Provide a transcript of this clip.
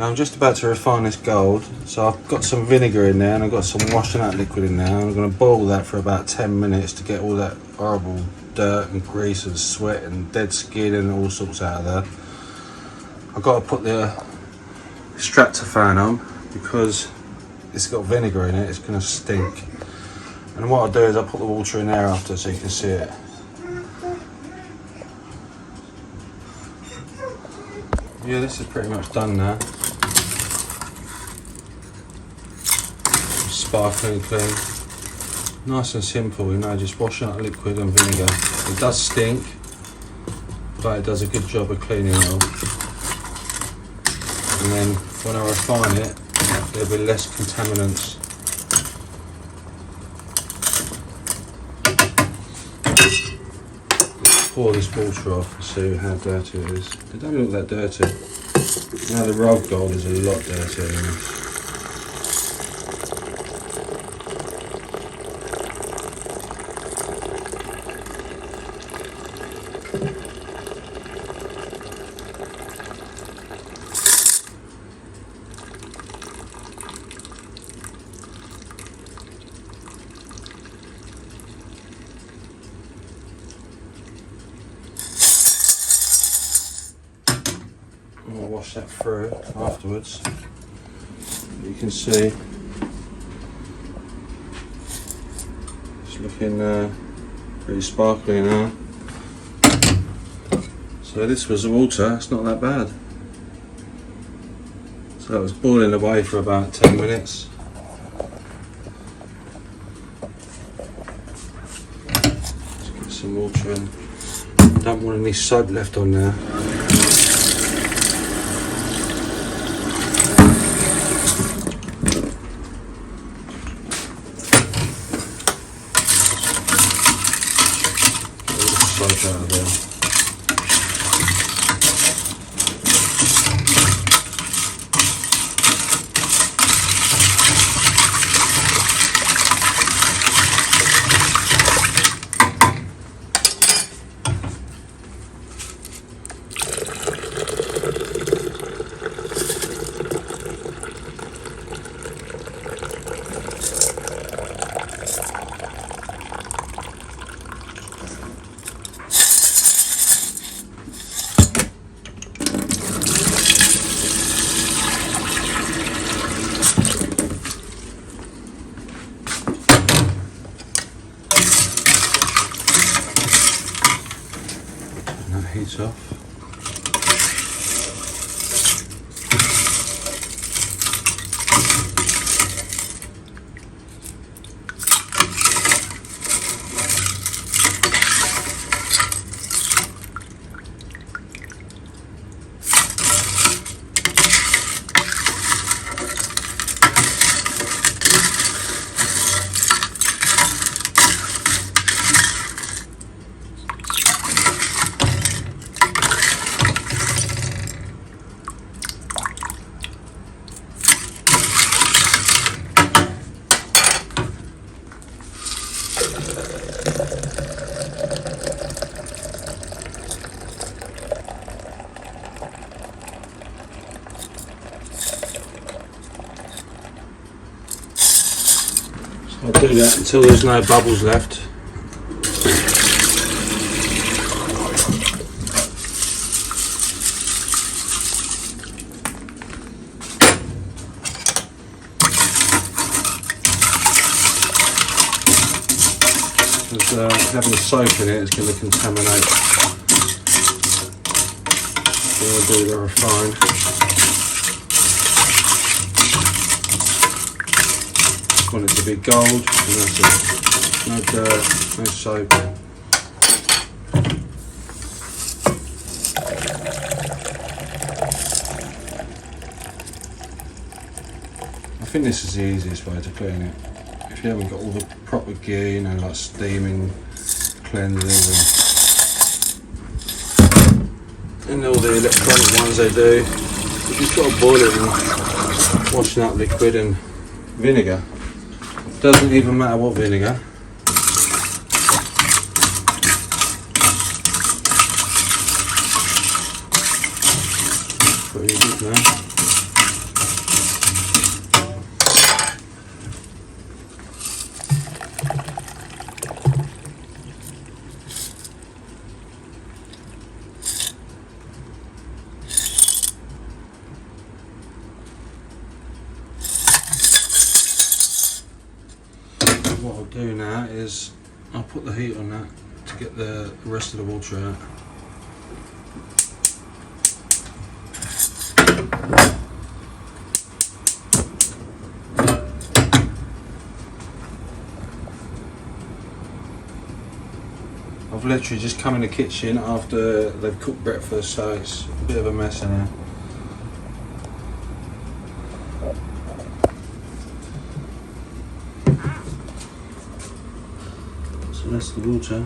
Now I'm just about to refine this gold, so I've got some vinegar in there and I've got some washing out liquid in there. I'm going to boil that for about 10 minutes to get all that horrible dirt and grease and sweat and dead skin and all sorts out of there. I've got to put the extractor fan on because it's got vinegar in it, it's going to stink. And what I'll do is I'll put the water in there after so you can see it. Yeah, this is pretty much done now. Sparkling clean. Nice and simple, you know, just washing out liquid and vinegar. It does stink, but it does a good job of cleaning it all. And then when I refine it, there'll be less contaminants. Let's pour this water off and see how dirty it is. It don't look that dirty. Now the rogue gold is a lot dirtier than this. I'll wash that through afterwards. You can see it's looking pretty sparkly now. So this was the water, it's not that bad. So it was boiling away for about 10 minutes. Let's get some water in. Don't want any soap left on there. Out of there. Heats off. I'll do that until there's no bubbles left. Because having soap in it is going to contaminate. So I'll do the refine. Want it to be gold, and that's it. No dirt, no soap. I think this is the easiest way to clean it. If you haven't got all the proper gear, you know, like steaming, cleansers, and all the electronic ones they do, you just got to boil it and washing out liquid and vinegar. Doesn't even matter what vinegar. Pretty good now. do now is I'll put the heat on that to get the rest of the water out. I've literally just come in the kitchen after they've cooked breakfast, so it's a bit of a mess in here. So that's the water.